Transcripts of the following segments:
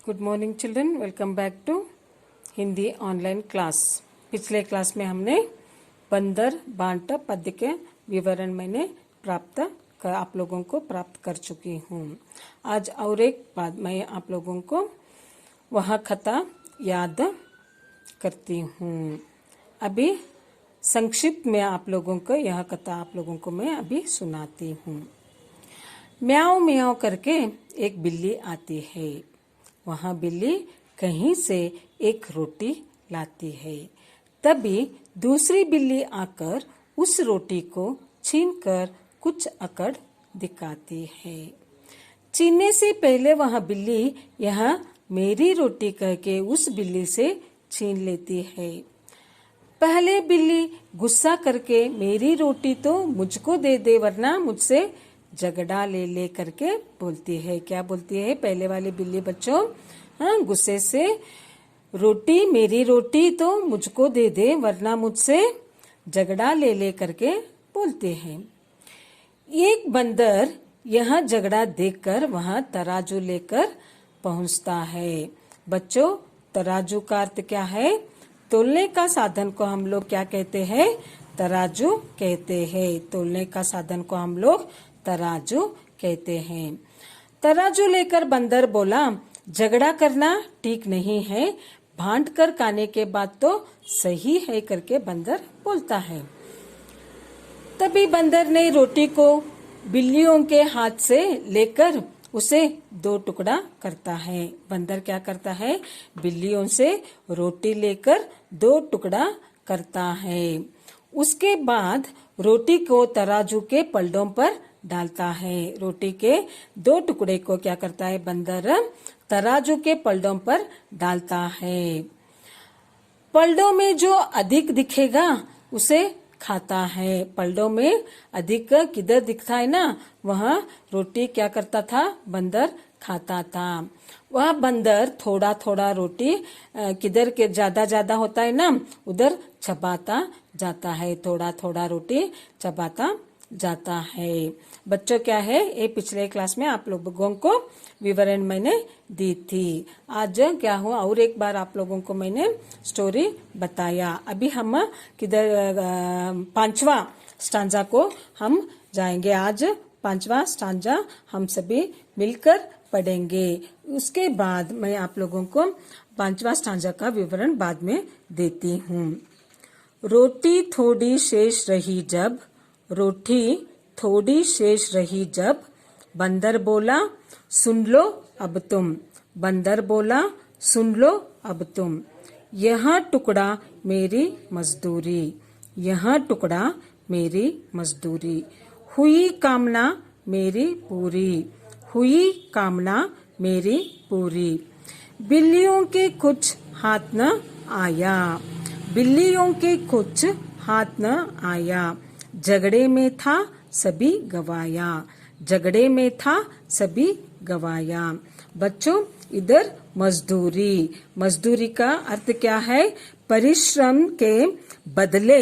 Good morning children, welcome back to Hindi online class. पिछले class में हमने बंदर बांट पद्य के विवरण मैंने आप लोगों को प्राप्त कर चुकी हूँ। आज और एक बात मैं आप लोगों को वह कथा याद करती हूँ। अभी संक्षिप्त में आप लोगों को यह कथा आप लोगों को मैं अभी सुनाती हूँ। म्याऊं म्याऊं करके एक बिल्ली आती है। वहां बिल्ली कहीं से एक रोटी लाती है। तभी दूसरी बिल्ली आकर उस रोटी को छीनकर कुछ अकड़ दिखाती है। छीनने से पहले वह बिल्ली यह मेरी रोटी कहके उस बिल्ली से छीन लेती है। पहले बिल्ली गुस्सा करके मेरी रोटी तो मुझको दे दे वरना मुझसे झगड़ा ले करके बोलती है। क्या बोलती है पहले वाली बिल्ली बच्चों? हाँ, गुस्से से मेरी रोटी तो मुझको दे दे वरना मुझसे झगड़ा ले करके बोलते हैं। एक बंदर यह झगड़ा देखकर वहां तराजू लेकर पहुंचता है। बच्चों, तराजू का अर्थ क्या है? तोलने का साधन को हम लोग क्या कहते हैं? तराजू कहते हैं। तोलने का साधन को हम लोग तराजू कहते हैं। तराजू लेकर बंदर बोला, झगड़ा करना ठीक नहीं है, बांट कर खाने के बाद तो सही है करके बंदर बोलता है। तभी बंदर ने रोटी को बिल्लियों के हाथ से लेकर उसे दो टुकड़ा करता है। बंदर क्या करता है? बिल्लियों से रोटी लेकर दो टुकड़ा करता है। उसके बाद रोटी को तराजू के पलड़ों पर डालता है। रोटी के दो टुकड़े को क्या करता है बंदर? तराजू के पलड़ों पर डालता है। पलड़ों में जो अधिक दिखेगा उसे खाता है। पलड़ों में अधिक किधर दिखता है ना, वहाँ रोटी क्या करता था? बंदर खाता था। वह बंदर थोड़ा थोड़ा रोटी किधर के ज्यादा होता है ना, उधर चबाता जाता है। थोड़ा थोड़ा रोटी चबाता जाता है। बच्चों क्या है, ये पिछले क्लास में आप लोगों को विवरण मैंने दी थी। आज क्या हुआ, और एक बार आप लोगों को मैंने स्टोरी बताया। अभी हम किधर पांचवा स्टांजा को हम जाएंगे। आज पांचवा स्टांजा हम सभी मिलकर पढ़ेंगे। उसके बाद मैं आप लोगों को पांचवा स्टांजा का विवरण बाद में देती हूँ। रोटी थोड़ी शेष रही जब, रोटी थोड़ी शेष रही जब, बंदर बोला सुन लो अब तुम। बंदर बोला सुन लो अब तुम। यह टुकड़ा मेरी मजदूरी, यह टुकड़ा मेरी मजदूरी। हुई कामना मेरी पूरी, हुई कामना मेरी पूरी। बिल्लियों के कुछ हाथ न आया, बिल्लियों के कुछ हाथ न आया। झगड़े में था सभी गवाया, झगड़े में था सभी गवाया। बच्चों, इधर मजदूरी, मजदूरी का अर्थ क्या है? परिश्रम के बदले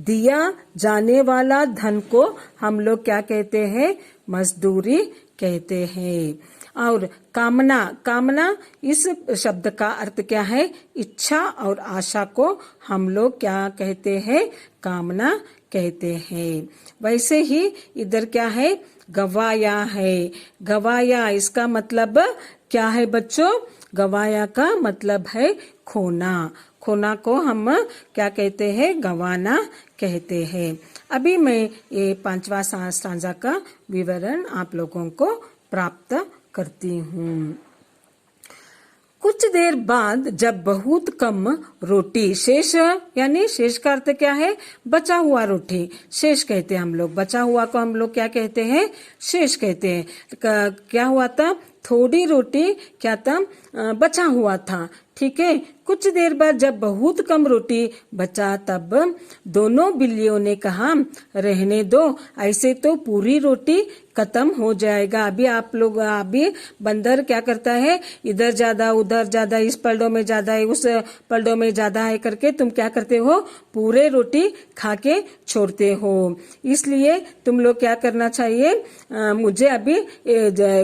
दिया जाने वाला धन को हम लोग क्या कहते हैं? मजदूरी कहते हैं। और कामना, कामना इस शब्द का अर्थ क्या है? इच्छा और आशा को हम लोग क्या कहते हैं? कामना कहते हैं। वैसे ही इधर क्या है? गवाया है। गवाया इसका मतलब क्या है बच्चों? गवाया का मतलब है खोना। खोना को हम क्या कहते हैं? गवाना कहते हैं। अभी मैं ये पांचवा स्टांजा का विवरण आप लोगों को प्राप्त करती हूँ। कुछ देर बाद जब बहुत कम रोटी शेष, यानी शेष का अर्थ क्या है? बचा हुआ रोटी, शेष कहते हैं हम लोग। बचा हुआ को हम लोग क्या कहते हैं? शेष कहते हैं। क्या हुआ था? थोड़ी रोटी क्या था? बचा हुआ था। ठीक है। कुछ देर बाद जब बहुत कम रोटी बचा तब दोनों बिल्लियों ने कहा, रहने दो, ऐसे तो पूरी रोटी खत्म हो जाएगा। अभी बंदर क्या करता है, इधर ज्यादा उधर ज्यादा, इस पलड़ों में ज्यादा है उस पलड़ों में ज्यादा है करके तुम क्या करते हो, पूरे रोटी खा के छोड़ते हो। इसलिए तुम लोग क्या करना चाहिए, मुझे अभी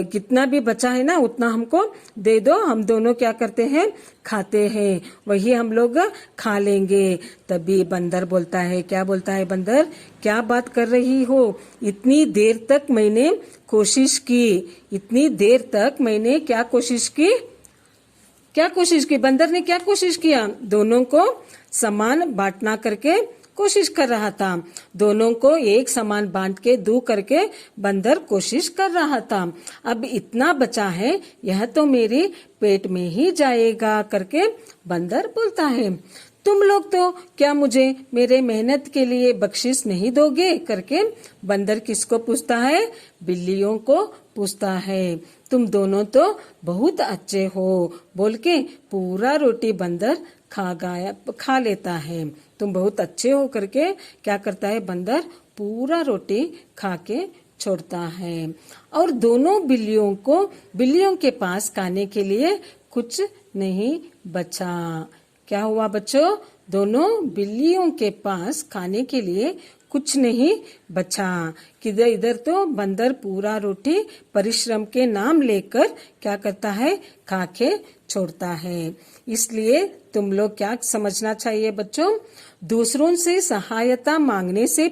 कितना भी बचा है ना उतना हमको दे दो, हम दोनों क्या करते हैं, खाते हैं, वही हम लोग खा लेंगे। तभी बंदर बोलता है, क्या बोलता है बंदर, क्या बात कर रही हो, इतनी देर तक मैंने कोशिश की, इतनी देर तक मैंने क्या कोशिश की, बंदर ने क्या कोशिश किया, दोनों को समान बांटना करके कोशिश कर रहा था। दोनों को एक समान बांट के दो करके बंदर कोशिश कर रहा था। अब इतना बचा है, यह तो मेरे पेट में ही जाएगा करके बंदर बोलता है। तुम लोग तो क्या मुझे मेरे मेहनत के लिए बख्शिश नहीं दोगे करके बंदर किसको पूछता है, बिल्लियों को पूछता है। तुम दोनों तो बहुत अच्छे हो बोल के पूरा रोटी बंदर खा लेता है। तुम बहुत अच्छे हो करके क्या करता है, बंदर पूरा रोटी खा के छोड़ता है। और दोनों बिल्लियों के पास खाने के लिए कुछ नहीं बचा। क्या हुआ बच्चों, दोनों बिल्लियों के पास खाने के लिए कुछ नहीं बचा। किधर इधर तो बंदर पूरा रोटी परिश्रम के नाम लेकर क्या करता है, खा के छोड़ता है। इसलिए तुम लोग क्या समझना चाहिए बच्चों, दूसरों से सहायता मांगने से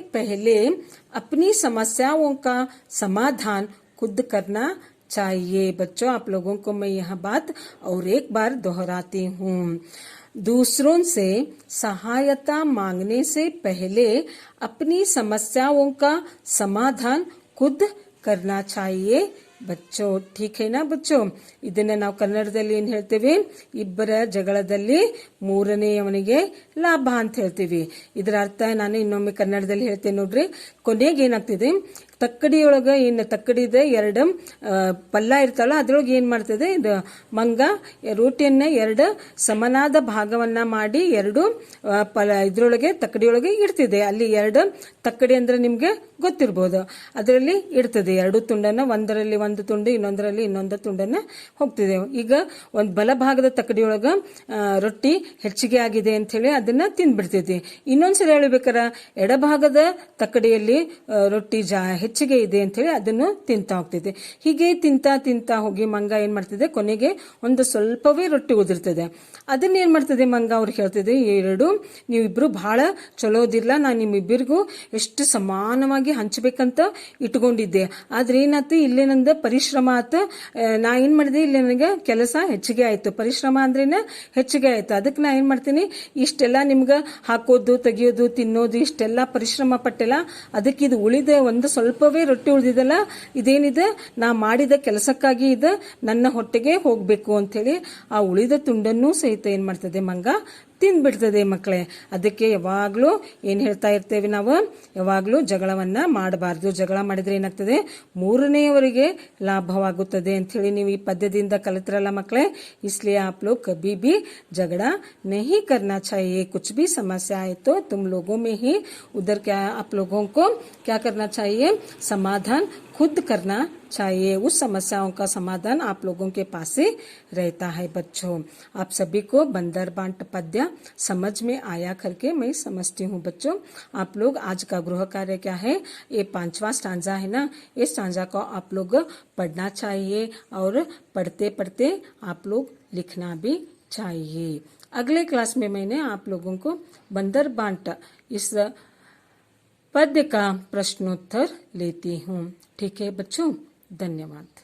पहले अपनी समस्याओं का समाधान खुद करना चाहिए। बच्चों आप लोगों को मैं यह बात और एक बार दोहराती हूँ, दूसरों से सहायता मांगने से पहले अपनी समस्याओं का समाधान खुद करना चाहिए बच्चों। ठीक है ना बच्चों, ಇದನ್ನ ನಾವು ಕನ್ನಡದಲ್ಲಿ ಏನು ಹೇಳ್ತೀವಿ, ಇಬ್ಬರ ಜಗಳದಲ್ಲಿ ಮೂರನೆಯವನಿಗೆ ಲಾಭ ಅಂತ ಹೇಳ್ತೀವಿ। ಇದರ ಅರ್ಥ ನಾನು ಇನ್ನೊಮ್ಮೆ ಕನ್ನಡದಲ್ಲಿ ಹೇಳ್ತೇನೆ ನೋಡ್ರಿ। ಕೊನೆಗೆ ಏನಾಗ್ತಿದೆ, ತಕ್ಕಡಿದ ಎರಡು ಪಲ್ಲ ಇರ್ತಾವಲ್ಲ ಅದ್ರೊಳಗೆ ಏನ್ ಮಾಡ್ತದೆ, ಮಂಗ ರೋಟಿಯನ್ನ ಎರಡು ಸಮನಾದ ಭಾಗವನ್ನ ಮಾಡಿ ಎರಡು ಇದ್ರೊಳಗೆ ತಕ್ಕಡಿಯೊಳಗೆ ಇಡ್ತಿದೆ। ಅಲ್ಲಿ ಎರಡು ತಕ್ಕಡಿ ಅಂದ್ರೆ ನಿಮ್ಗೆ ಗೊತ್ತಿರಬಹುದು, ಅದರಲ್ಲಿ ಇಡ್ತದೆ ಎರಡು ತುಂಡನ್ನ, ಒಂದರಲ್ಲಿ ಒಂದು ತುಂಡು ಇನ್ನೊಂದರಲ್ಲಿ ಇನ್ನೊಂದು ತುಂಡನ್ನ ಹೋಗ್ತಿದೆ। ಈಗ ಒಂದ್ ಬಲಭಾಗದ ತಕ್ಕಡಿಯೊಳಗ ರೊಟ್ಟಿ ಹೆಚ್ಚಿಗೆ ಆಗಿದೆ ಅಂತ ಹೇಳಿ ಅದನ್ನ ತಿಂದ್ಬಿಡ್ತೈತಿ। ಇನ್ನೊಂದ್ಸಲ ಹೇಳ್ಬೇಕಾರ ಎಡಭಾಗದ ತಕ್ಕಡಿಯಲ್ಲಿ ರೊಟ್ಟಿ ಹೆಚ್ಚಿಗೆ ಇದೆ ಅಂತ ಹೇಳಿ ಅದನ್ನು ತಿಂತಾ ಹೋಗ್ತೈತೆ। ಹೀಗೆ ತಿಂತಾ ಹೋಗಿ ಮಂಗ ಏನ್ ಮಾಡ್ತದೆ, ಕೊನೆಗೆ ಒಂದು ಸ್ವಲ್ಪವೇ ರೊಟ್ಟಿ ಉದಿರ್ತದೆ। ಅದನ್ನ ಏನ್ ಮಾಡ್ತದೆ ಮಂಗ ಅವ್ರಿಗೆ ಹೇಳ್ತದೆ, ನೀವಿಬ್ರು ಬಹಳ ಚಲೋದಿಲ್ಲ, ನಾನು ನಿಮ್ಮಿಬ್ಬರಿಗೂ ಎಷ್ಟು ಸಮಾನವಾಗಿ ಹಂಚಬೇಕಂತ ಇಟ್ಕೊಂಡಿದ್ದೆ, ಆದ್ರೆ ಏನಾಯ್ತು, ಇಲ್ಲೇ ನಂದ ಪರಿಶ್ರಮ ಆತ, ನಾ ಏನ್ ಮಾಡಿದೆ, ಇಲ್ಲಿ ನನಗೆ ಕೆಲಸ ಹೆಚ್ಚಿಗೆ ಆಯ್ತು, ಪರಿಶ್ರಮ ಅಂದ್ರೇನ ಹೆಚ್ಚಿಗೆ ಆಯ್ತು, ಅದಕ್ಕೆ ನಾ ಏನ್ ಮಾಡ್ತೀನಿ, ಇಷ್ಟೆಲ್ಲ ನಿಮ್ಗ ಹಾಕೋದು ತೆಗಿಯೋದು ತಿನ್ನೋದು ಇಷ್ಟೆಲ್ಲ ಪರಿಶ್ರಮ ಪಟ್ಟೆಲ್ಲ, ಅದಕ್ಕೆ ಇದು ಉಳಿದ ಒಂದು ಸ್ವಲ್ಪವೇ ರೊಟ್ಟಿ ಉಳಿದಿದಲ್ಲ, ಇದೇನಿದೆ ನಾ ಮಾಡಿದ ಕೆಲಸಕ್ಕಾಗಿ ಇದು ನನ್ನ ಹೊಟ್ಟೆಗೆ ಹೋಗ್ಬೇಕು ಅಂತ ಹೇಳಿ ಆ ಉಳಿದ ತುಂಡನ್ನು ಸಹಿತ ಏನ್ ಮಾಡ್ತದೆ ಮಂಗ ತಿಂದ್ಬಿಡ್ತದೆ ಮಕ್ಕಳೇ। ಅದಕ್ಕೆ ಯಾವಾಗ್ಲೂ ಏನ್ ಹೇಳ್ತಾ ಇರ್ತೇವೆ ನಾವು, ಯಾವಾಗ್ಲೂ ಜಗಳವನ್ನ ಮಾಡಬಾರ್ದು, ಜಗಳ ಮಾಡಿದ್ರೆ ಏನಾಗ್ತದೆ, ಮೂರನೆಯವರಿಗೆ ಲಾಭವಾಗುತ್ತದೆ ಅಂತ ಹೇಳಿ ನೀವು ಈ ಪದ್ಯದಿಂದ ಕಲಿತ್ರಲ್ಲ ಮಕ್ಕಳೇ। इसलिए आप लोग कभी भी झगड़ा नहीं करना चाहिए, कुछ भी समस्या है तो तुम लोगों में ही उधर क्या आप लोगों को क्या करना चाहिए, समाधान खुद करना चाहिए। उस समस्याओं का समाधान आप लोगों के पास ही रहता है बच्चों। आप सभी को बंदर बांट पद्य समझ में आया करके मैं समझती हूँ बच्चों। आप लोग आज का गृह कार्य क्या है, ये 5वां स्टांजा है ना, इस स्टांजा को आप लोग पढ़ना चाहिए और पढ़ते पढ़ते आप लोग लिखना भी चाहिए। अगले क्लास में मैंने आप लोगों को बंदर बांट इस पद्य का प्रश्नोत्तर लेती हूँ। ठीक है बच्चों, धन्यवाद।